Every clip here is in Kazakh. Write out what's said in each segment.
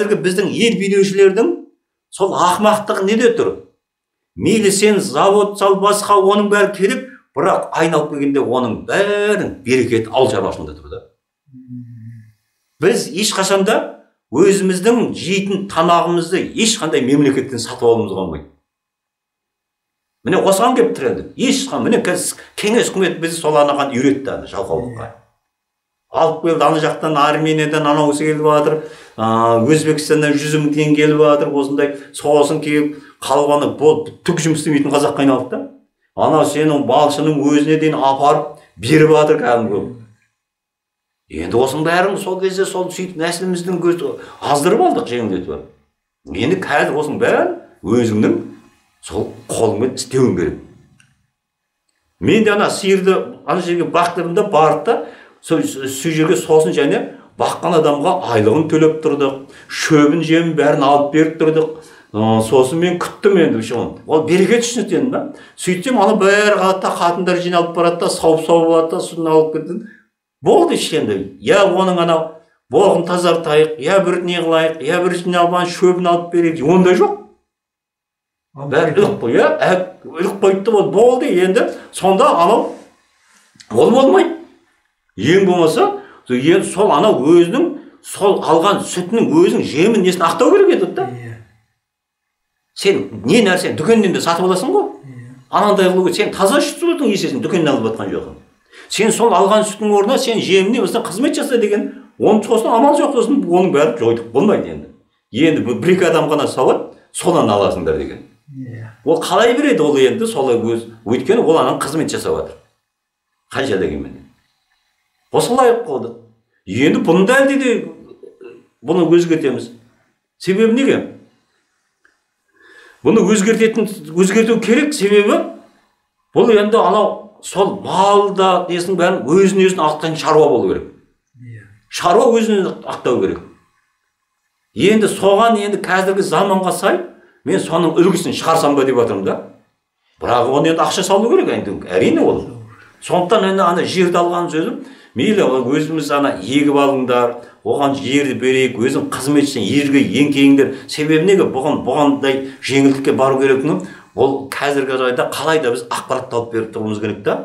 қазіргі біздің ел билеушілердің сол ақымақтығы неде тұр? Мейлі сен завод сал, басқа, оның бәрі керек, бірақ айналып келгенде оның бәрін берекеті ауыл шаруашылығында тұр да. Біз ешқашанда өзіміздің жейтін тамағымызды ешқандай мемлекеттен сатып алуымызға болмайды. Міне осыған келіп тұр енді. Міне кеңес үкіметі бізді сол анаған үйретті жалқаулыққа. Алып келді, ана жақтан Армениядан анауысы келіп жатыр, Өзбекстаннан 100 мың теңге келіп жатыр, осындай соғысын келіп қалғаны түк жұмыс істемейтін қазаққа айналды да. Ана сенің балшының өзіне дейін апарып беріп жатыр кәдімгі. Енді осының бәрін сол кезде сол сөйтіп нәсіліміздің аздырып алдық, жеңілдетіп. Енді қазір осының бәрін өзіңнің сол қолыңмен істеуің керек. Мен де ана сиырды ана жерге бақтырымда барды да, сол жерге сосын және баққан адамға айлығын төлеп тұрдық, шөбін жемін бәрін алып беріп тұрдық. Сосын мен күттім енді ол берекет үшін істедім да. Сөйтсем ана бәрі қатындар жиналып барады да, сауып барады да, суын алып кетті. Болды ішкенде. Я оның анау боғын тазартайық, я бір не қылайық, я бір жиналған шөбін алып берейік. Ондай жоқ. Бәрі іліп қойды болды енді. Сонда анау ол болмайды. Ең болмаса, сол анау өзінің сол алған сүтінің өзінің жемін несін ақтау керек еді да. Сен не нәрсен дүкеннен де сатып аласың ғой. Анандай қылу керек. Сен таза сүттің есесін дүкеннен алып жатқан жоқсың. Сен сол алған сүттің орнына сен жеміне осыдан қызмет жаса деген, оның сосын амал жоқ, сосын оның бәрі жойдық болмайды енді. Енді бір-екі адам ғана сауат, содан аласыңдар деген. Ол қалай береді ол енді солай өйткені ол ананың қызмет жасап жатыр. Қанша дегенмен. Осылай қылды. Енді бұны да әлде де бұны өзгертеміз. Себебі неге? Бұны өзгерту керек, себебі бұл енді анау сол малда несінің бәрін өзін ақтайтын шаруа болу керек. Шаруа өзін ақтау керек. Енді соған енді қазіргі заманға сай мен соның үлгісін шығарсам ба деп жатырмын да. Бірақ оны енді ақша салу керек енді, әрине ол. Сондықтан енді ана жерді алған сөзім, мейлі өзіміз ана егіп алыңдар, оған жерді берейік, өзің қызметшісің, жерге еңкейіңдер. Себебі неге бұғандай жеңілдікке бару керектігін, ол қазіргі жағдайда қалай да біз ақпаратты алып беріп тұрмыз керек та.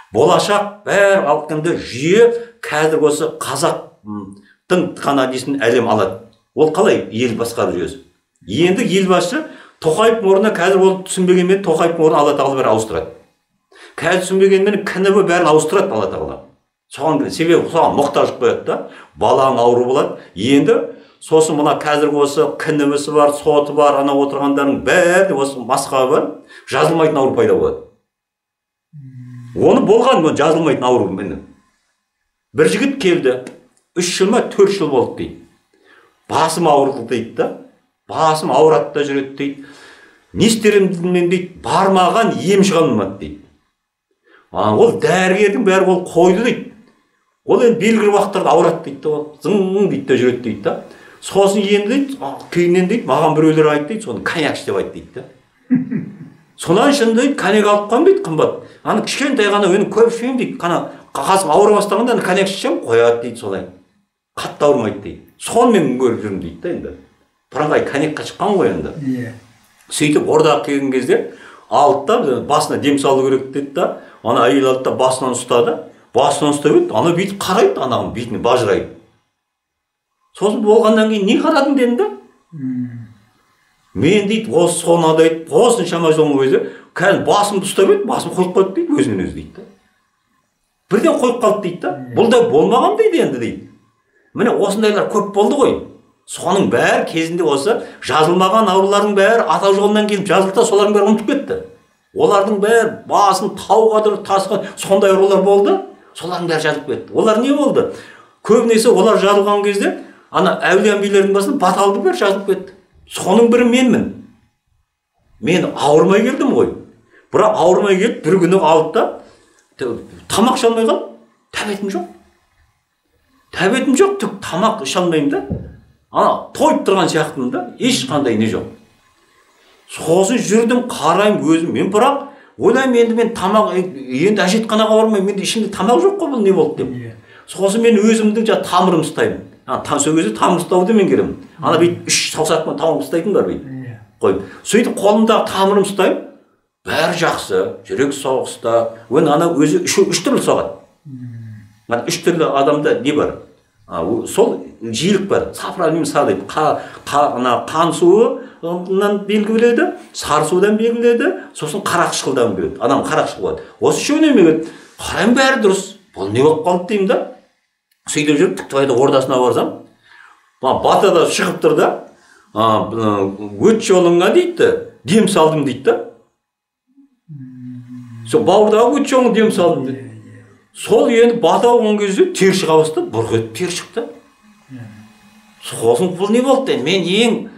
Болашақ бәр алқында жүйе қазір осы қазақтың ғана несін әлем алады. Ол қалай ел басқару жүйесі? Енді елбасы Тоқаевтың орнына қазір ол түсінбегенмен Тоқаевтың орнына Алла тағала бәрін ауыстырады. Қазір түсінбегенмен КНБ бәрін ауыстырады Алла тағала. Себебі соған мұқтаж қояды да, балаң ауру болады. Енді сосын мына қазіргі осы КНБ-сі бар, соты бар, ана отырғандардың бәрі осы масқа бар, жазылмайтын ауру пайда болады. Оны болған жазылмайтын ауру. Бір жігіт келді, 3 жыл ма 4 жыл болды дейді. Басым ауырды дейді да, басым ауырады да жүреді дейді. Не істерімді дейді, бармаған ем шыға алмады дейді. Ол дәрігердің бәрі ол қойды дейді. Ол енді белгілі уақыттарда ауырады дейді, ол зың дейді да жүреді дейді да. Сосын енді дейді, кейіннен дейді, маған біреулер айтты дейді, соны коньяк іш деп айтты дейді да. Сонан шын дейді, коньяк алып қойым дейді, қымбат. Аны кішкентай ғана өні көп ішпеймін дейді. Қасым ауыра бастағанда коньяк ішсем қояды дейді солай. Қатты ауырмайды дейді. Сонымен көріп жүрмін дейді да енді. Бірыңғай коньякқа шыққан ғой енді. Сөйтіп ордаға келген кезде алды да басына дем салу керек деді да. Ана әйел алды да басынан ұстады. Басынан ұстап еді, ана бүйтіп қарайды, анағын бетіне бажырайды. Сосын болғаннан кейін не қарадың дедім да? Мен дейді, осы соны дейді, осын шама жолын өзі, қазір басымды ұстап еді, басым қойып қалды дейді, өзінен өзі дейді. Бірден қойып қалды дейді да. Бұл да болмаған дейді енді дейді. Міне осындайлар көп болды ғой. Соның бәрі кезінде осы жазылмаған аурулардың бәрі ата жолынан келіп жазылды, солардың бәрі ұмытып кетті. Олардың бәрі басын тауға тасқа сондай аурулар болды. Солардың бәрі жазылып кетті. Олар не болды? Көбінесе олар жазылған кезде ана әулие-әмбиелердің басын баталды бәрі жазылып кетті. Соның бірі менмін. Мен ауырмай келдім ғой. Бірақ ауырмай келіп бір күні алды да тамақ іше алмай қалдым. Тәбетім жоқ. Тәбетім жоқ, түк тамақ іше алмаймын да. Ана тойып тұрған сияқтымын да, ешқандай не жоқ. Сосын жүрдім, қараймын өзім. Мен бірақ ойлаймын енді мен тамақ енді әжетханаға бармай, менде ішімде тамақ жоқ қой, бұл не болды деп. Сосын мен өзімдің тамырым ұстаймын. сол кезде тамыр ұстауды мен керемін. Ана бүйтіп 3 саусақпен тамыр ұстайтын бар бүйтіп. Қой. Сөйтіп қолымдағы тамырым ұстаймын. Бәрі жақсы. Жүрек соғыста. Ана өзі 3 түрлі соғады. 3 түрлі адамда не бар? Сол жиілік бар. Сафран мысалы дейді. Қан суынан белгі біледі, сары судан белгі біледі, сосын қарақшылдан біледі. Адам қарақшыл болады. Осы үшеуінен біледі. Қарайым бәрі дұрыс. Бұл не болып қалды деймін да. Сөйтіп жүріп Тіктібайдың ордасына барсам, батада шығып тұр да, өт жолыңа дейді, дем салдым дейді да. Сол бауырдағы өт жолыңа дем салдым дейді. Сол енді бата оған кезде тер шыға бастады, бұрқ етіп тер шықты. Сосын бұл не болды дейді. Мен ең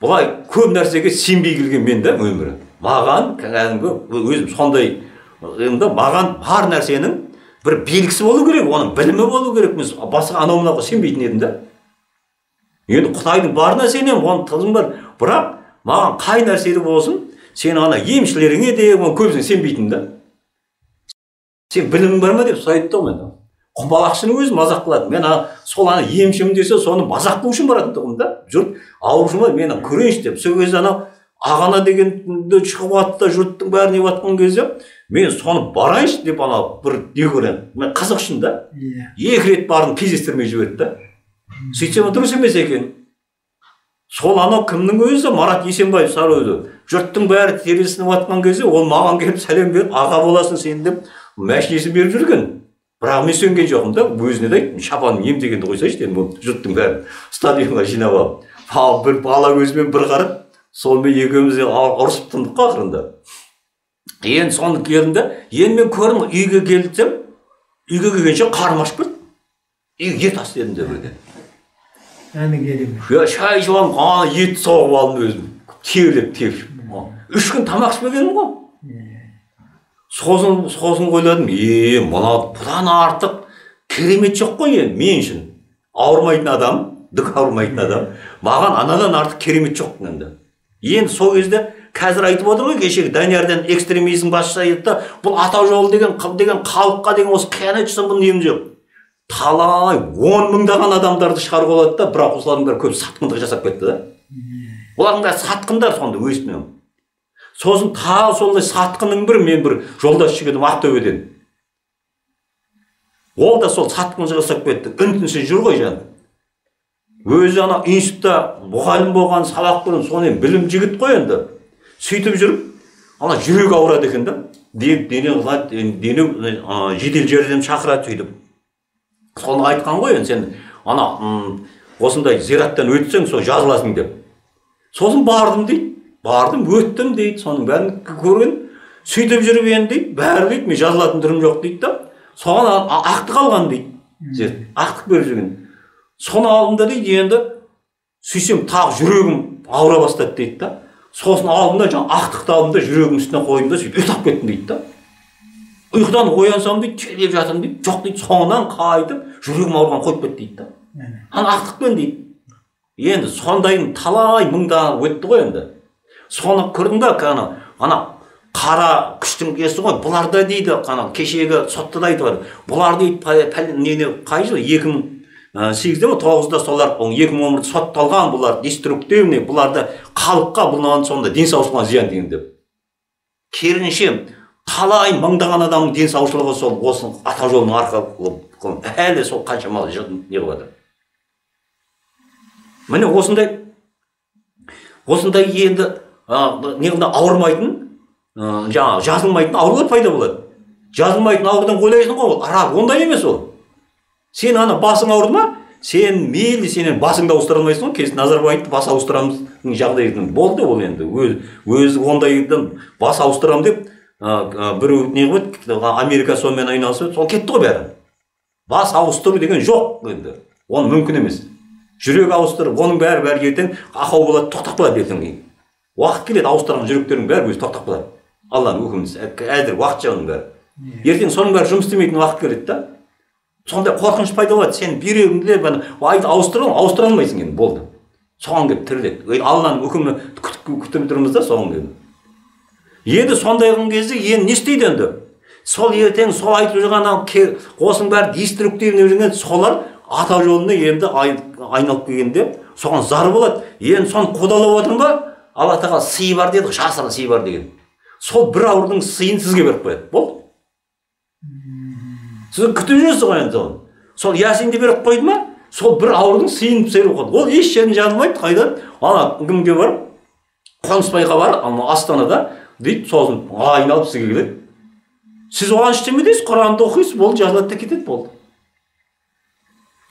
бұлай көп нәрсеге сенбей келген мен да өмірі. Маған өзім сондай, маған бар нәрсенің бір белгісі болу керек, оның білімі болу керек. Мен басқа анау-мынауға сенбейтін едім да. Енді Құдайдың барына сенемін, оның тылым бар. Бірақ маған қай нәрседе болсын, сен ана емшілеріңе де, оның көбісіне сенбейтін да. Сен білімің бар ма деп сұрайды ғой мен. Құмбалақшының өзі мазақ қылады. Мен сол ана емшім десе, соны мазақ қылу үшін баратын тұғым да. Жұрт ауырып ма, мен көрейінші деп. Сол кезде ана ағана дегенді шығып атты, жұрттың бәріне батқан кезде, мен соны барайыншы деп ана бір не көрем. Мен қызық үшін да. 2 рет барын кездестірмей жіберді да. Сөйтсем дұрыс емес екен. Сол анау кімнің өзі, Марат Есенбаев Сарыөзі. Жұрттың бәрі тересініп атқан кезде, ол маған келіп сәлем беріп, аға боласың сен деп мәшинесін беріп жүрген. Бірақ мен сөнген жоқпын да, өзіне де айттым, шапаным ем дегенді қойсайшы дедім, жұрттың бәрі стадионға жинап алып. Бір бала көзімен бір қарап, сонымен екеуміз ұрысып тындық ақырында. Енді соны келдім да, енді мен көрдім, үйге келдім, үйге келгенше қарым ашып кетті. Үйге ет ас дедім де бірден. Әні келем. Шай жуам, ет соғып алдым өзім. Терлеп. 3 күн тамақ ішпегенмін ғой. Сосын ойладым, бұдан артық керемет жоқ қой енді, мен үшін. Ауырмайтын адам, дүк ауырмайтын адам, маған анадан артық керемет жоқ енді. Енді сол кезде қазір айтып отыр ғой, кешегі Даниярдан экстремизм басшысы айтты, бұл Ата жолы деген халыққа деген осы қиянат жасап бұның емі жоқ. Талай 10 мыңдаған адамдарды шығарып алады да, бірақ осылардың бәрі көп сатқындық жасап кетті да. Олардың бәрі сатқындар сонда өсінен. Сосын тағы солай сатқының мен бір жолдас жігітім Ақтөбеден. Ол да сол сатқын жасап кетті. Үн-түнсіз жүр ғой жаңа. Өзі ана институтта мұғалім болған, сабақ берген, соны білім жігіт қой енді. Сөйтіп жүріп, ана жүрек ауырады екен да. Дене жедел жәрдем шақырады сөйтіп. Соны айтқан ғой енді сен ана осындай зираттан өтсең, сол жазыласың деп. Сосын бардым дейді. Бардым, өттім дейді, соның бәрін көрген. Сөйтіп жүріп енді дейді, бәрі дейді, мен жазылатын түрім жоқ дейді да. Соған ақтық алған дейді. Ақтық беріп жүрген. Соны алдым да дейді, енді сөйтсем тағы жүрегім ауыра бастады дейді да. Сосын алдым да, жаңа ақтықты алдым да, жүрегім үстіне қойдым да, сөйтіп ұйықтап кеттім дейді да. Ұйқыдан оянсам дейді, терлеп жатырмын дейді. Жоқ дейді, соңынан қайтып, жүрегім ауырған қойып кетті дейді да. Ана ақтықпен дейді. Енді сондайын талай мыңдаған өтті ғой енді. Соны көрдің бе, ана қара күштің кесі ғой, бұлар да дейді, кешегі сотта да айтып бар. Бұлар дейді, қай жыл, 2008-де ме, 9-да солар, 2010-да сотталған, бұлар деструктивный, бұларды халыққа бұлынан сонда денсаулығына зиян деген деп. Керінше, талай мыңдаған адамның денсаулығы сол осы Ата жолының арқылы, әлі сол қаншама не қылады. Міне осындай енді неғында ауырмайтын, жазылмайтын аурулар пайда болады. Жазылмайтын аурудан ойлайсың ғой, арақ ондай емес ол. Сен ана басың ауырды ма, сен мейлі сенен басыңды ауыстыра алмайсың ғой. Кезінде Назарбаевты бас ауыстырамыз жағдайы болды ол енді. Өзі ондайдан бас ауыстырам деп біреу не қылды, Америка сонымен айналысып, сол кетті ғой бәрі. Бас ауыстыру деген жоқ енді. Оны мүмкін емес. Жүрек ауыстырып, оның бәрі ертең ақау болады, тоқтап қалады ертең кейін. Уақыт келеді, ауыстырған жүректердің бәрі өзі тоқтап қалады. Алланың үкімі, әзір уақыт жағының бәрі. Ертең соның бәрі жұмыс істемейтін уақыт келеді да. Сондай қорқыныш пайда болады. Сен бүйрегіңді ауыстыра алмайсың енді, болды. Соған келіп тіріледі. Алланың үкімі күтіп тұрмыз да соған келіп. Енді сондайған кезде енді не істейді енді? Сол ертең сол айтып жүрген осының бәрі деструктивный жүрген солар Ата жолына енді айналып келгенде соған зар болады. Енді соны қудалап отырмын ба, Алла тағала сыйы бар деді, жасырын сыйы бар деген. Сол бір ауырдың сыйын сізге беріп қояды. Болды. Сіз күтіп жүрсіз ғой енді соны. Сол Ясинді беріп қойды ма, сол бір ауырдың сыйын беріп қойды. Ол еш жерін жазылмайды. Қайдан? Ана кімге барып, Қонысбайға барып, Астанада дейді, сосын айналып сізге келеді. Сіз оған ештеме дейсіз, Құранды оқисыз, болды, жазылады да кетеді, болды.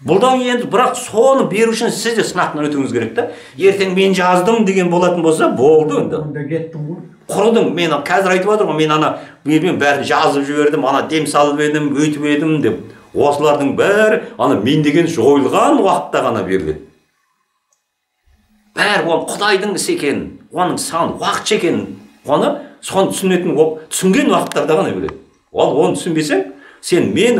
Бұлдан енді бірақ соны беру үшін сіз де сынақтан өтуіңіз керек та. Ертең мен жаздым деген болатын болса, болды енді. Онда кеттім ғой. Құрыдың, мен қазір айтып отырмын, мен ана бәрін жазып жібердім, ана дем салып едім, өйтіп едім деп. Осылардың бәрі ана мен деген жойылған уақытта ғана беріледі. Бәрі ол Құдайдың ісі екенін, оның сан уақытша екенін, оны соны түсінген уақыттарда ғана біледі. Ол оны түсінбесең, сен мен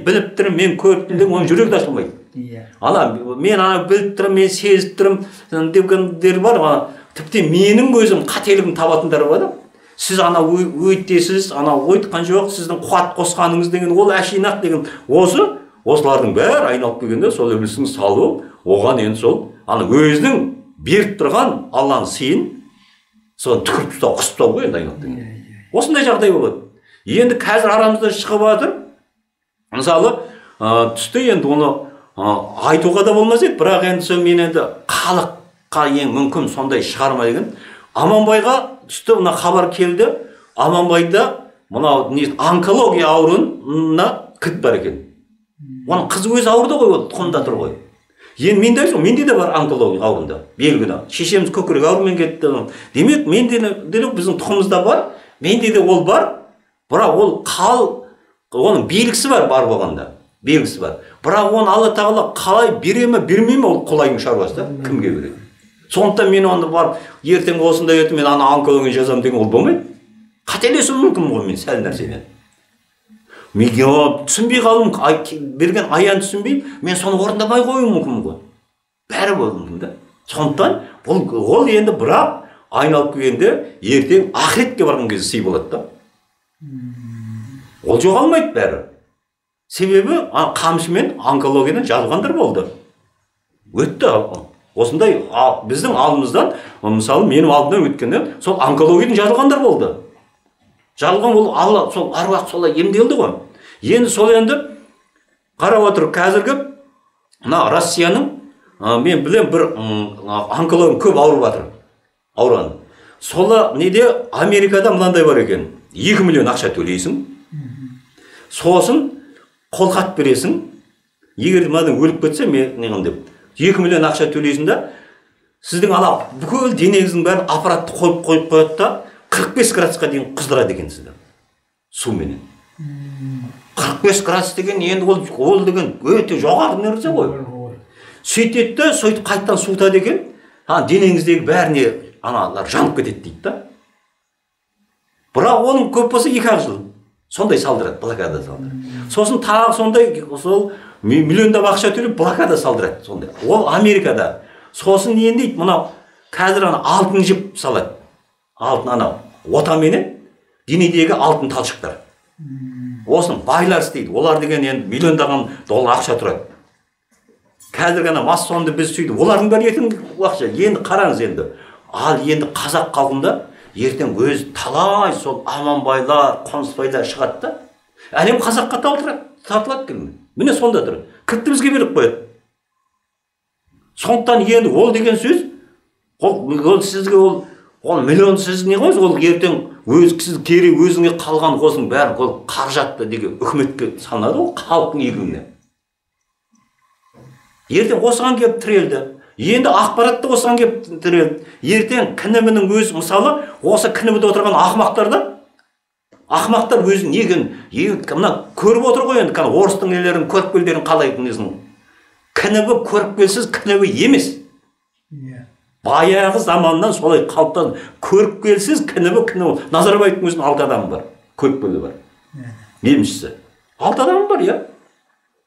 біліп тұрмын, мен көріп тұрмын, оның жүрегі ашылмайды. Мен біліп тұрмын, мен сезіп тұрмын дегендер бар. Тіпті менің өзім қателігім табатындар бар. Сіз өйтесіз, ойтқан жоқ, сіздің қуат қосқаныңыз деген, ол әшейін-ақ деген. Осылардың бәрі айналып келгенде сол үлгісін салу, оған енді сол өзінің беріп тұрған Алланың сыйын соны түкіріп тастау, қысып тастау ғой енді айналып келгенде. Осындай жағдай болады. Енді қазір арамызда шығып жатыр. Мысалы, түсті енді оны айтуға да болмас еді, бірақ енді мен енді халыққа ең мүмкін сондай шығарма деген. Аманбайға түсті мына хабар келді. Аманбайда мынау онкология ауруына кілт бар екен. Оның қызы өзі ауырды ғой, ол тұқымда тұр ғой. Енді менде де бар онкология ауруында, белгілі. Шешеміз көкірек аурумен кетті. Демек, менде де біздің тұқымымызда бар, менде де ол бар. Бірақ оның белгісі бар болғанда, белгісі бар. Бірақ оны Алла тағала қалай бере ме, бермей ме, ол Құдайдың шаруасы да, кімге береді. Сондықтан мен оны барып, ертең осындай өтіп, мен онкология жазамын деген ол болмайды. Қателесуім мүмкін ғой мен сәл нәрсемен. Мен түсінбей қалдым, берген аян түсінбей, мен соны орындамай қоюым мүмкін ғой. Бәрі болуы мүмкін да. Сондықтан ол енді бірақ айналып келгенде ертең ақыретке барған кезде сый болады да. Ол жоғалмайды бәрі. Себебі қамшымен онкологиядан жазылғандар болды. Өтті. Осындай біздің алдымыздан, мысалы менің алдымдан өткенде сол онкологиядан жазылғандар болды. Жазылған ол Алла сол аруақ солай емделді ғой. Енді сол енді қарап отыр қазіргі мына Россияның мен білем бір онкология көп ауырып жатыр. Ауырған. Сола неде Америкада мынандай бар екен. 2 миллион ақша төлейсің. Сосын қолхат бересің. Егер мынадан өліп кетсе, мен неғын деп 2 миллион ақша төлейсің да, сіздің бүкіл денеңіздің бәрін аппаратты қойып қояды да 45 градусқа дейін қыздырады екен сізді. Суменен. 45 градус деген енді ол деген өте жоғары нәрсе ғой. Сөйтеді де, сөйтіп қайттан суытады екен. Денеңіздегі бәріне аналар жанып кетеді дейді да. Бірақ оның көп болса 2 жыл. Сондай салдырады, блокада салдырады. Сосын тағы сондай, сол миллиондап ақша төлеп блокада салдырады. Сондай. Ол Америкада. Сосын не дейді, мынау қазір алтын жіп салады. Алтын отаменен денедегі алтын талшықтар. Осыны байлар істейді. Олар деген енді миллиондаған доллар ақша тұрады. Қазір массонды біз сөйді. Олардың бәрі ертең ақша. Енді қараңыз енді. Ал енді қазақ халқында ертең өз талай сол Аманбайлар, Қонысбайлар шығады да. Әлем қазаққа тартылады кім? Міне сонда тұр. Кілтті бізге беріп қояды. Сондықтан енді ол деген сөз, ол сізге ол миллион сіз не қойыз, ол ертең сіз кері өзіңе қалған қосын бәрін ол қаржатты деген үкіметке санады, ол халықтың игілігіне. Ертең осыған келіп тірелді. Енді ақпаратты осыған келіп тірелді. Ертең кінімінің өзі, мысалы, осы кініміде отырған ақмақтар өзін еген, көріп отыр ғой енді, орыстың елерін, көріпкелдерін қалай несін. Кінімі көріпкелсіз кінімі емес. Баяғы заманнан солай қалыптан көріпкелсіз кінімі. Назарбаевтың өзінің 6 адамы бар, көріпкелі бар. Емшісі. 6 адамы бар, я.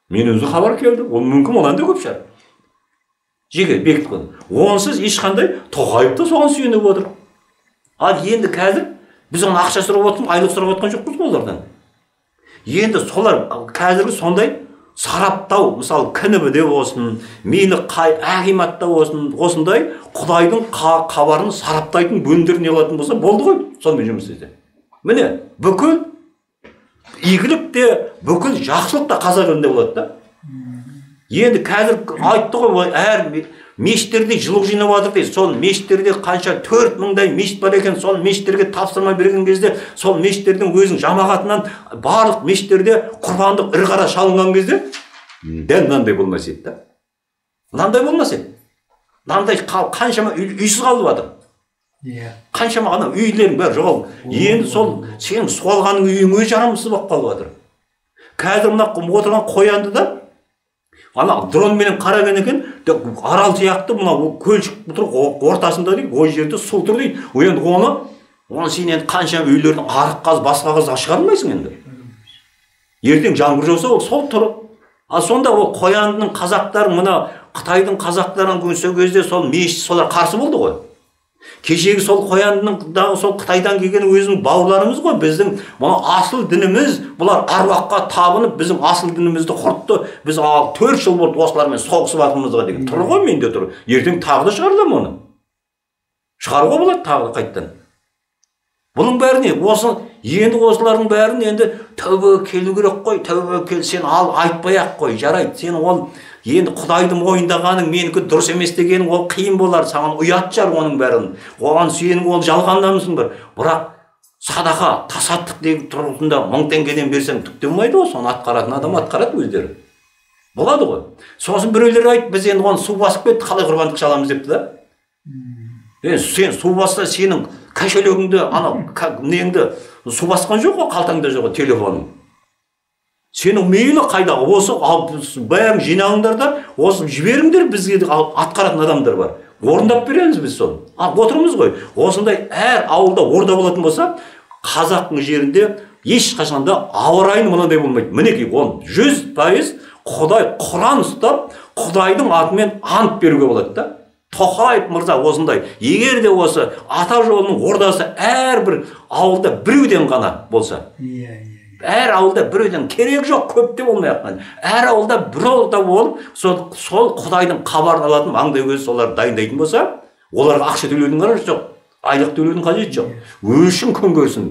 Мен өзі хабар келді, ол мүмкін олан да көп шығар. Жеке бекіт қойды. Онсыз ешқандай Тоқаев та соған сүйеніп отыр. Ал енді қазір біз оны ақша сұрап отырмыз, айлық сұрап отқан жоқпыз олардан. Енді солар қазіргі сондай сараптау, мысалы КНБ-де болсын, мейлі қай ағиматта болсын, осындай Құдайдың хабарын сараптайтын бөлімдер не алатын болса, болды ғой, сонымен жұмыс істейді. Міне, бүкіл игілік те, бүкіл жақсылық та қазақ елінде болады да. Енді қазір айтты ғой, әр мешіттерде жылу жинап жатыр дейді. Сол мешіттерде қанша 4000-дай мешіт бар екен, сол мешіттерге тапсырма берген кезде, сол мешіттердің өзінің жамағатынан барлық мешіттерде құрбандық ірі қара шалынған кезде, дәл мынандай болмас еді да. Мынандай болмас еді. Мынандай қаншама үйсіз қалып жатыр. Қаншама ана үйлерің бәрі жоғалып. Енді сол сенің суалғаның үйің өз жарамсыз болып қалып жатыр. Қазір мына отырған қоянды да ана дронменен қараған екен, арал сияқты мына көлшік тұр ортасында дейді, ой жерде су тұр дейді. Енді оны сен енді қанша үйлердің арық қаз, басқа қаз шығармайсың енді. Ертең жаңбыр жауса ол сол тұр. А сонда ол қояндының қазақтары, мына Қытайдың қазақтарын көрсе кезде сол мешіт солар қарсы болды ғой. Кешегі сол қояндының сол Қытайдан келген өзінің бауырларымыз ғой, біздің мұны асыл дініміз, бұлар аруаққа табынып, біздің асыл дінімізді құртты. Біз 4 жыл болды осылармен соғысып жатырмызға деген тұр ғой, менде тұр. Ертең тағы да шығарылам оны. Шығаруға болады тағы да қайттан. Бұның бәріне енді осылардың бәрін енді тәубе келу керек қой, тәубе кел, сен айтпай-ақ қой, жарайды. Сен ол енді Құдайды мойындағаның менікі дұрыс емес дегенің ол қиын болар, саған ұят жар оның бәрін. Оған сенің ол жалғандамысың бар. Бірақ садақа, тасаттық деген тұрғысында 1000 теңгеден берсең түк болмайды ғой, соны атқаратын адам атқарады өздері. Болады ғой. Сосын біреулер айтты, біз енді оны су басып кетті, қалай құрбандық шаламыз депті да. Сен су басса сенің кошелегіңді, неңді су басқан жоқ қой, қалтаңда жоқ қой, телефоның. Сенің мейлі қайдағы, осы бәрін жинағыңдар да, осы жіберіңдер, бізге атқаратын адамдар бар. Орындап береміз біз соны. Отырмыз ғой. Осындай әр ауылда орда болатын болса, қазақтың жерінде ешқашанда ауа райы мынандай болмайды. Мінекей, ол 100% Құдай Құран ұстап, Құдайдың атымен ант беруге болады да. Тоқаев мырза осындай. Егер де осы ата жолының ордасы әрбір ауылда біреуден ғана болса. Әр ауылда біреуден керек жоқ, көп те болмай жатқан. Әр ауылда бір ауылда болып, сол Құдайдың хабарын алатын маңдай өзі солар дайындайтын болса, оларға ақша төлеудің қажеті жоқ, айлық төлеудің қажеті жоқ. Өшін күн көрсін.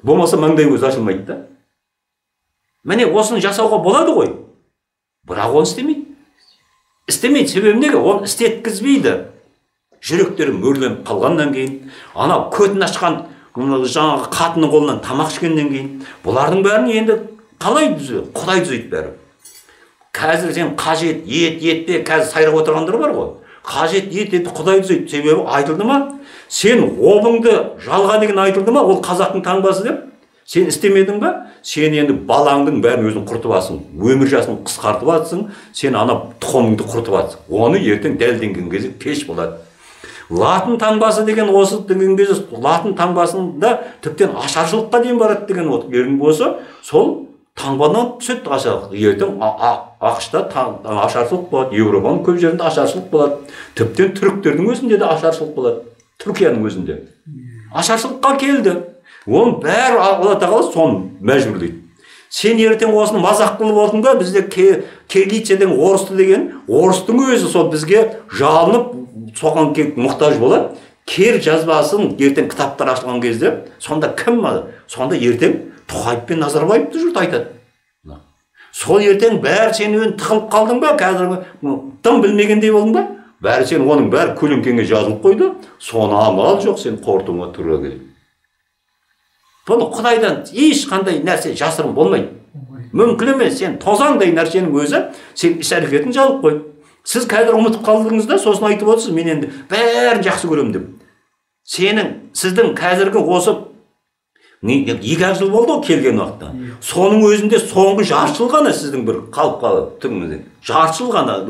Болмаса маңдай өзі ашылмайды да. Міне осыны жасауға болады ғой. Бірақ оны істемейді. Істемейді, себебі неге? Оны істеткізбейді. Жүректері мөрленіп қалғаннан кейін, анау көтін ашқан жаңағы қатының қолынан тамақ ішкеннен кейін, бұлардың бәрін енді қалай түзеді? Құдай түзейді бәрі. Қазір сен қажет етте қазір сайрап отырғандар бар ғой. Қажет етті Құдай түзейді. Себебі айтылды ма? Сен обыңды жалға деген айтылды ма? Ол қазақтың таңбасы деп. Сен істемедің ба? Сен енді балаңдың бәрін өзің құртып алсың. Өмір жасын қысқартып алсың. Сен ана тұқымыңды құртып алсың. Оны ертең дәлденген кезде кеш болады. Латын таңбасы деген осы деген кезде латын таңбасында тіптен ашаршылыққа дейін барады деген ерін болса, сол таңбадан түседі ашаршылық. Ертең ақшта ашаршылық болады, Европаның көп жерінде ашаршылық болады. Тіптен түріктердің өзінде де ашаршылық болады. Түркияның өзінде. Ашаршылыққа келді. Оның бәрі Алла тағала соны мәжбүрлейді. Сен ертең осыны мазақ қылып отырдың ба, бізде Кириллица деген орысты деген, орыстың өзі сол бізге жалынып, соған мұқтаж болады. Кер жазбасын ертең кітаптар ашылған кезде, сонда кім ма? Сонда ертең Тоқаев пен Назарбаевты жұрт айтады. Сол ертең бәрі сен өзің тығылып қалдың ба, қазір тым білмегендей болдың ба? Бәрі сен оның бәрі көлеңкеңе жазылып қойды, соны амал жоқ, сен қорытуыңа тура келеді. Бұны Құдайдан ешқандай нәрсе жасырын болмайды. Мүмкін емес, сен тозаңдай нәрсенің өзі, сен іс-әрекетін жазып қой. Сіз қазір ұмытып қалдыңыз да, сосын айтып отырсыз, мен енді бәрін жақсы көремін деп. Сіздің қазіргі осы 2 жыл болды келген уақытта. Соның өзінде соңғы жарты жыл ғана сіздің бір қалып қалды. Жарты жыл ғана.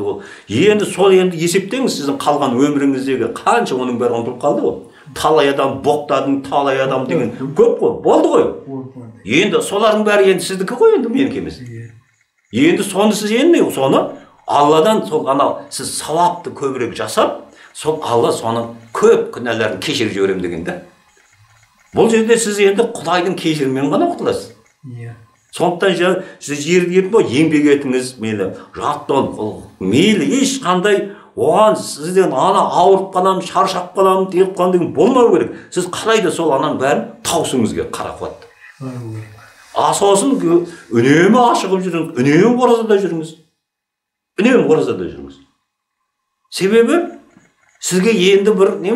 Енді сол енді есептеңіз, сіздің қалған өміріңіздегі қанша оның бәрі ұмытылып қалды ғой. Талай адам боқтадың, талай адам деген көп қой, болды ғой. Енді солардың бәрі енді сіздікі ғой, енді менікі емес. Енді соны сіз енді соны Алладан сол анау сіз сауапты көбірек жасап, сол Алла соны көп күнәларын кешіріп жіберем деген да. Бұл жерде сіз енді Құдайдың кешірімімен ғана құтыласыз. Сондықтан сіз жерді еңбек етіңіз, мейлі ешқандай оған сізден ауырып қаламын, шаршап қаламын, деп қаламын деген болмау керек. Сіз қалайда сол ананың бәрін таусыңызға қара қуатты. Сосын үнемі ашығып жүріңіз, үнемі оразада жүріңіз. Үнемі оразада жүріңіз. Себебі сізге енді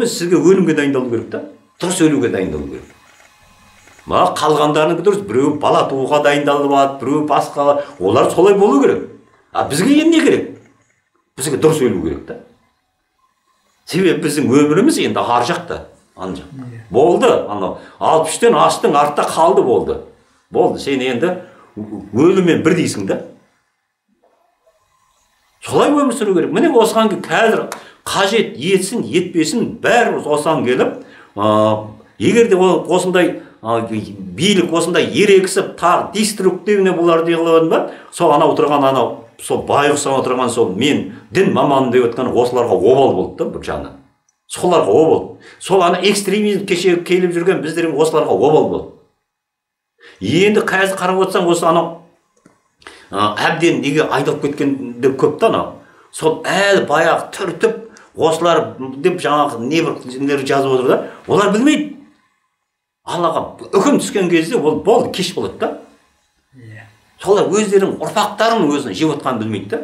сізге өлімге дайындалу керек та, дұрыс өлуге дайындалу керек. Қалғандарының дұрыс, біреу бала тууға дайындалып, біреу басқа, олар солай болу керек. Бізге енді не керек? Бізге дұрыс өлу керек та. Себебі біздің өміріміз енді ар жақта, ана жақ. Болды, 60-тен аштың, артта қалды, болды. Болды, сен енді өлімен бір дейсің да. Солай өмір сүру керек. Міне осыған қазір қажет етсін, етпесін, бәріміз осыған келіп, егер де осындай билік осындай ерегісіп, тағы деструктивный болар deyілген ба, сол отырған сол байғұстан отырған сол мен дін маманы деп өткен осыларға обал болды да бір жағынан. Соларға обал. Сол экстремизм кеше келіп жүрген біздердің осыларға обал болды. Енді қазір қарап отырсаң осы әбден неге айдалып кеткендер көп та сол әлі баяғы түртіп осылар деп жаңағы нелер жазып отыр да, олар білмейді. Аллаға үкім түскен кезде ол болды, кеш болады да. Солар өздерінің ұрпақтарын өзін жеп отқанын білмейді да.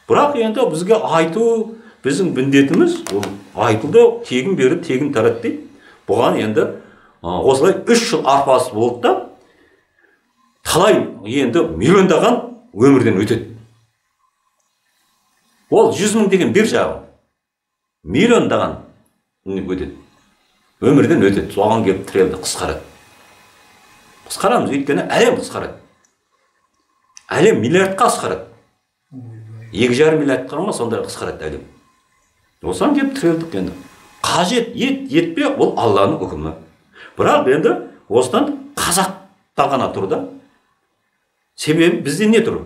Бірақ енді бізге айту, біздің міндетіміз, ол айтуды тегін беріп, тегін тарат дейді. Бұған енді осылай 3 жыл арпасы болды да, талай енді миллиондаған өмірден өтеді. Ол 100 мың деген бір жағы. Миллиондаған өтеді. Өмірден өтеді. Соған келіп тірелді қысқарады. Қысқарамыз, өйткені әлем қысқарады. Әлем миллиардқа қысқарады. 2,5 миллиардқа ма сондай қысқарады әлем. Осыған келіп тірелдік енді. Қажет етпе, ол Алланың үкімі. Бірақ енді осыдан қазақта ғана тұр да. Себебі бізде не тұр?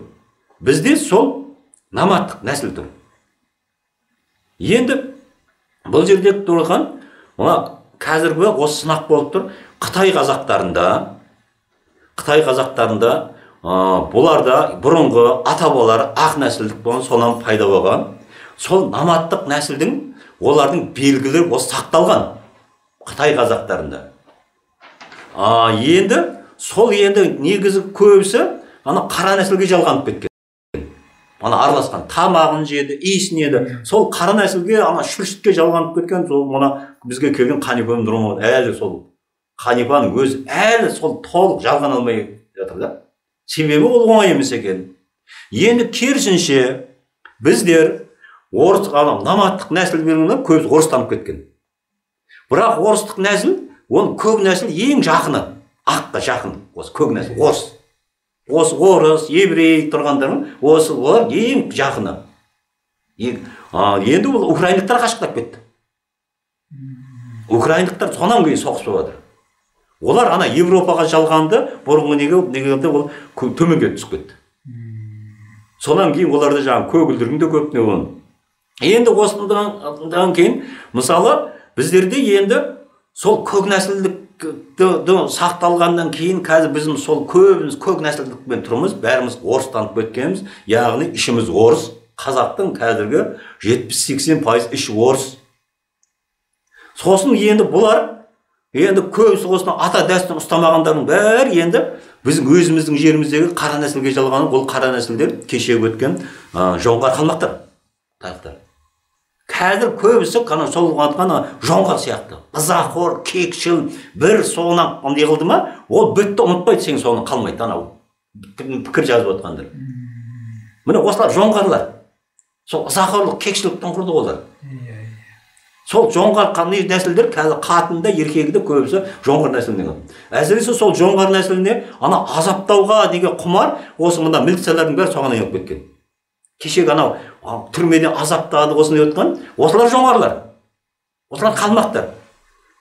Бізде сол наматтық нәсіл тұр. Енді бұл жерде тұрған қазіргі осы сынақ болып тұр. Қытай қазақтарында бұларда бұрынғы ата-бабалары ақ нәсілдік болған, сонан пайда болған. Сол наматтық нәсілдің олардың белгілері осы сақталған Қытай қазақтарында. Енді сол негізі көбісі қара нәсілге жалғанып кеткен. Араласқан, тамағын жеді, иісін еді. Сол қара нәсілге, шүршітке жалғанып кеткен, сол бізге келген Қанипа Нұрмұхаммед әлі сол Қанипаның өзі әлі сол толық жалған алмай жатыр да. Себебі ол оңай емес екен. Енді керісінше біздер орыс наматтық нәсіл берген көбісі орыстанып кеткен. Бірақ орыстық нәсіл, ол көк нәсіл ең жақыны, аққа жақын, осы көк нәсіл орыс. Осы орыс, еврей тұрғандардың, осы олар ең жақыны. Енді ол украиндықтар қашықтап кетті. Украиндықтар сонан кейін соғыс болады. Олар Европаға жалғанды, бұрынғы негелді ол төменге түсіп кетті. Сонан кейін оларды көгілдірдің де көп не болды. Енді осыдан кейін, мысалы, біздерде енді сол көк нәсілдік сақталғаннан кейін қазір біздің сол көбіміз көк нәсілдікпен тұрмыз, бәріміз орыстанып кеткеніміз, яғни ішіміз орыс, қазақтың қазіргі 70-80% іші орыс. Сосын енді бұлар, енді көбісі осыны ата дәстүрін ұстамағандардың бәрі енді біздің өзіміздің жеріміздегі қара нәсілге жалғанып, ол қара нәсілдер кешегі өткен жоңғар қалмақтар, таяқтар. Қазір көбісі сол жоңғар сияқты, ызақор, кекшіл, бір соғынан неғылды ма, ол бітті ұмытпайды, сен соны қалмайды, пікір жазып отқандар. Міне осылар жоңғарлар. Сол ызақорлық, кекшіліктің құрды олар. Сол жоңғар нәсілдер қазір қатында, еркегінде көбісі жоңғар нәсілінен. Әсіресе сол жоңғар нәсіліне азаптауға неге құмар, осы милициялардың бәрі соған айналып кеткен. Кешегі түрмеден азаптады осыны өткен, осылар жоңғарлар. Осылар қалмақтар.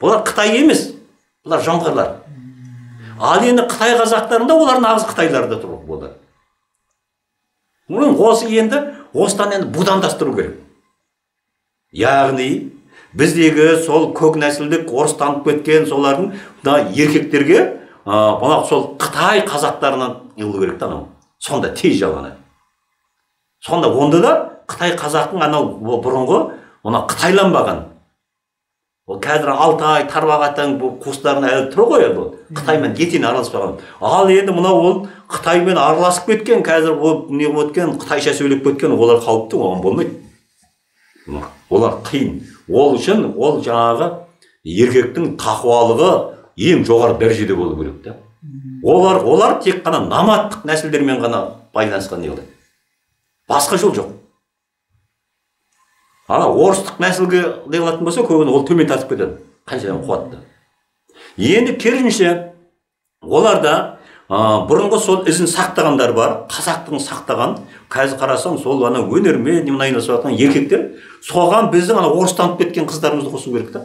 Бұлар Қытай емес, бұлар жоңғарлар. Ал енді Қытай қазақтарында олар нағыз Қытайларда тұр болды. Осы енді осыдан будандастыру керек. Яғни біздегі сол көк нәсілдік орыстанып кеткен солардың еркектерге мына сол Қытай қазақтарынан ілу керек та анау. Сонда тез жалғанады. Сонда онда да Қытай қазақтың анау бұрынғы мына қытайланбаған. Ол қазір Алтай, Тарбағатан бұл қуыстарына әлі тұр ғой бұл. Қытаймен етене араласпаған. Ал енді мына ол Қытаймен араласып кеткен, қазір ол не өткен, Қытайша сөйлеп кеткен, олар қауіпті, оған болмайды. Олар қиын. Ол үшін ол жаңағы еркектің тақуалығы ең жоғары дәрежеде болу керек та. Олар тек қана наматтық нәсілдермен ғана байланысқан не қылады. Басқа жол жоқ. Ана орыстық нәсілге дейлатын болса, көбіне ол төмен тартып кетеді. Қаншадан қуатты. Енді керісінше оларда бұрынғы сол ізін сақтағандар бар, қазақтың сақтаған. Қазір қарасаң, сол ана өнермен айналысып жатқан еркектер, соған біздің ана орыстанып кеткен қыздарымызды қосу керек та.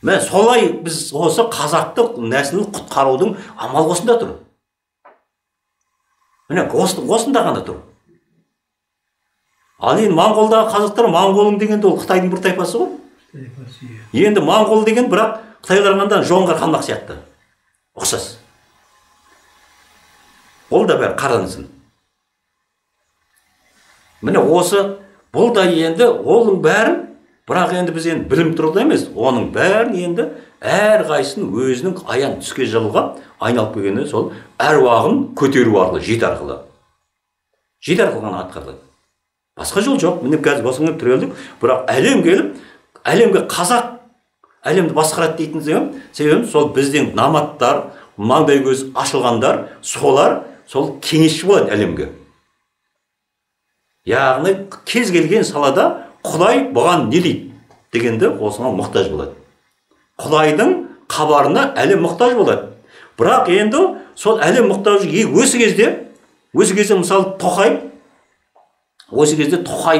Міне солай біз осы қазақтық нәсілін құтқарудың амал осында тұр. Міне осында ғана тұр. Ал енді Моңғолдағы қазақтар, Моңғолың дегенде ол Қытайдың бір тайпасы ғой. Енді Моңғол деген бірақ Қытайларғандан жоңғар қалмақ сияқты. Ұқсас. Ол да бәрі қаранысын. Міне осы, бұл да енді, оның бәрін, бірақ енді біз енді білім тұрғыда емес, оның бәрін енді әр қайсының өзінің аян түске жылға айналып келгенде сол әруағын көтеру арқылы, жеті арқылы. Жеті арқылы ғана атқарылады. Басқа жол жоқ. Міне қазір осыны тірелдік, бірақ әлем келіп, әлемге қазақ, әлемді басқарады дейтін себебім сол біздің наматтар, маңдай көз ашылғандар, солар сол кеңесші болады әлемге. Яғни кез келген салада Құдай бұған не дейді дегенде осыған мұқтаж болады. Құдайдың хабарына әлем мұқтаж болады. Бірақ енді сол әлем мұқтаж осы кезде мысалы Тоқаев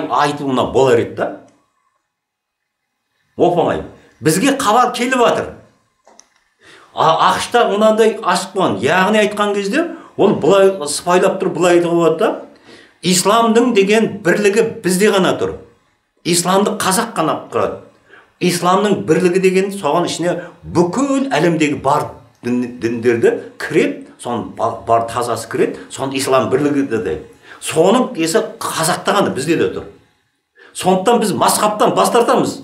айтуына болар еді да. Оп-оңай. Бізге хабар келіп жатыр. Ақшта мынандай ашық болған. Яғни айтқан кезде ол былай сыпайлап тұр, былай айтуға болады да. Исламдың деген бірлігі бізде ғана тұр. Исламды қазақ қана құрады. Исламның бірлігі деген соған ішіне бүкіл әлемдегі бар діндерді кіреді, соның бар тазасы кіреді, соның ислам бірлігі де. Соның есі қазақта ғана бізде де тұр. Сондықтан біз мазһабтан бас тартамыз.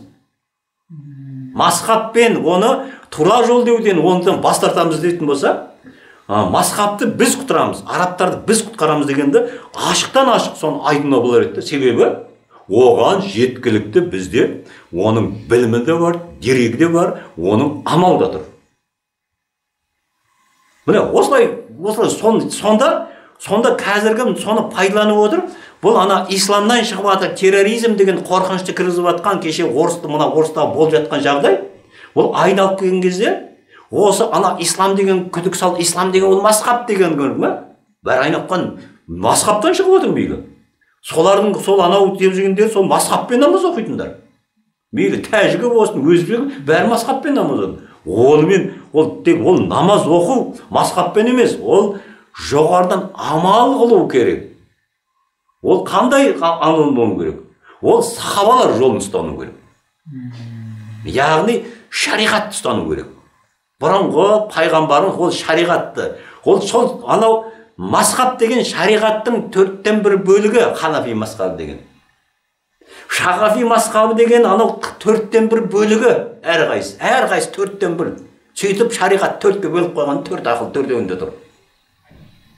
Мазһабпен оны тура жол деуден ондан бас тартамыз дейтін болса, мазһабты біз құтырамыз, арабтарды біз құтқарамыз дегенде ашықтан ашық соны айдына болар еді. Себебі оған жеткілікті бізде оның білімі де бар, дерегі де бар, оның амалы да тұр. Міне осылай сонда қазіргі соны пайдаланып отыр. Бұл ана исламнан шығып жатыр, терроризм деген қорқынышты кіргізіп жатқан кеше орыста болып жатқан жағдай. Ол айналып келген кезде осы ана ислам деген күдік сал, ислам деген ол мазһаб деген көрдің ме? Бәрі айналып мазһабтан шығып отыр мейлі. Солардың сол анау деп жүргендер сол мазһабпен намаз оқитындар. Мейлі тәжігі болсын, өзбегі бәрі мазһабпен намаз оқиды. Ол намаз оқу мазһабпен емес, ол жоғарыдан амал қылу керек. Ол қандай амал болу керек? Ол сахабалар жолын ұстану керек. Яғни шариғатты ұстану керек. Бұрынғы пайғамбарымыз ол шариғатты. Ол сол анау мазһаб деген шариғаттың 1/4 бөлігі ханафи мазһабы деген. Шафи мазһабы деген анау 1/4 бөлігі әрқайсы 4/1. Сөйтіп шариғат 4-ке бөліп қойған, 4 ақыл 4-еуінде тұр.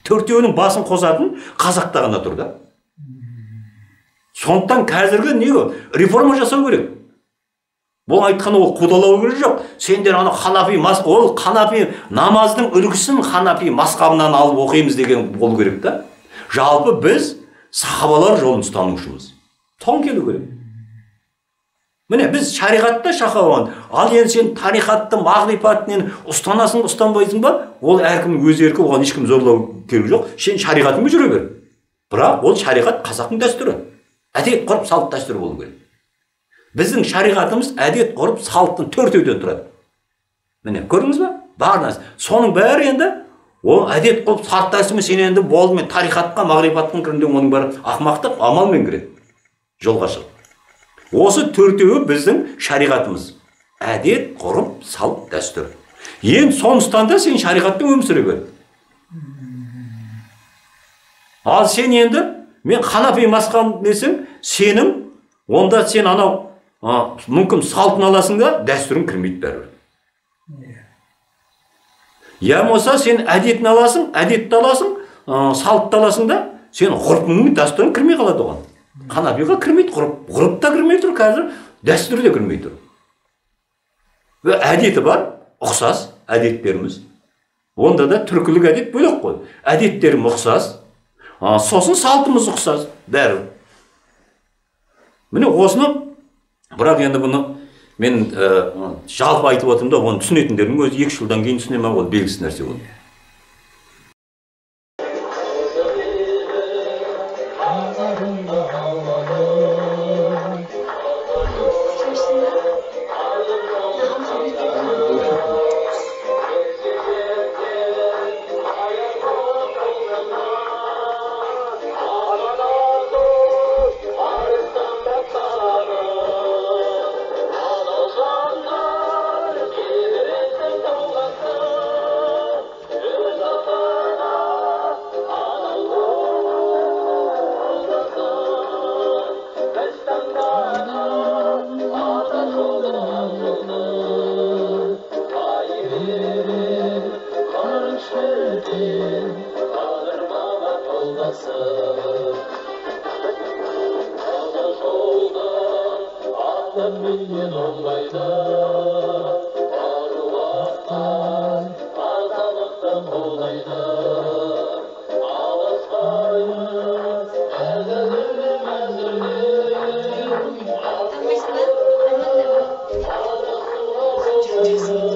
4-еуінің басын қосатын қазақта ғана тұр да. Сондықтан қазіргі не реформа жасау керек. Бұл айтқаны ол қудалау керек жоқ. Сендер ана ханафи мазһабы, ол ханафи намаздың үлгісін ханафи мазһабынан алып оқимыз деген болу керек та. Жалпы біз сахабалар жолын ұстанушымыз. Тоң келу керек. Міне біз шариғатта шақауан, ал енді сен тарихатты, мағрифатты ұстанасың, ұстанбайсың ба? Ол әркімнің өз еркі, оған ешкім зорлау керек жоқ. Сен шариғатыңмен жүре бер. Бірақ ол шариғат қазақтың дәстүрі. Әдет ғұрып салт дәстүрі болу керек. Біздің шариғатымыз әдет ғұрып салттың 4-еуден тұрады. Міне көрдіңіз ба? Барыңыз. Соның бәрі енді ол әдет ғұрып салт дәстүрімен сен енді болды мен тарихатқа, мағрифаттың кірінде оның бәрі ақымақтық амалмен кіреді. Жолға шығып. Осы 4-еуі біздің шариғатымыз. Әдет, ғұрып, салт, дәстүр. Енді сондықтан да сен шариғатпен өмір сүре бер. Ал сен енді мен ханафи мазхабын десең, сенің онда сен анау мүмкін салтын аласың да, дәстүрің кірмейді бәрібір. Я болса сен әдетін аласың, әдетті аласың, салтты аласың да, сен ғұрпың, дәстүрің кірмей қалады оған. Ханафиға кірмейді ғұрып, ғұрып та кірмей тұр қазір, дәстүр де кірмей тұр. Әдеті бар, ұқсас әдеттеріміз. Онда да түркілік әдет бөлек қой. Әдеттерім ұқсас, сосын салтымыз ұқсас, бәрі. Міне осыны, бірақ енді бұны мен жалпы айтып отырмын да, оны түсінетіндердің өзі 2 жылдан кейін түсінемін, ол белгісіз нәрсе болды. Jesus.